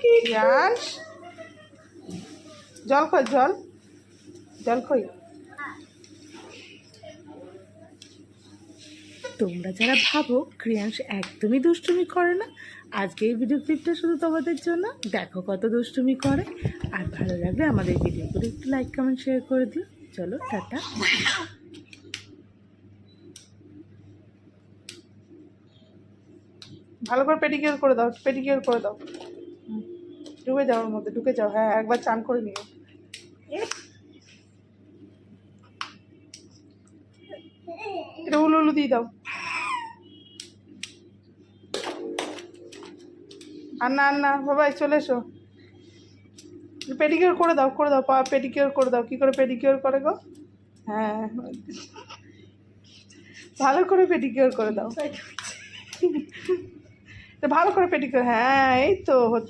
প্রিয়াংশ জল খই জল জল খই। তোমরা যারা ভাবো ক্রিয়াংশ একদমই দুষ্টুমি করে না, আজকে এই ভিডিও ক্লিপটা শুধু তোমাদের জন্য। দেখো কত দুষ্টুমি করে। আর ভালো লাগলে আমাদের ভিডিওগুলো একটু লাইক কমেন্ট শেয়ার করে দিও। চলো টাটা। ভালো করে পেডিকিউর করে দাও, পেডিকিউর করে দাও। ডুবে যাও ওর মধ্যে, ঢুকে যাও। হ্যাঁ একবার চান করে নিও। এটা উলু উলু দিয়ে দাও। আর না আর না বাবাই চলে এসো। পেডিকিউর করে দাও, করে দাও, পা পেডিকিউর করে দাও। কী করে পেডিকিউর করে গো? হ্যাঁ ভালো করে পেডিকিউর করে দাও। ভালো করে পেডিকিউর, হ্যাঁ এই তো হচ্ছে।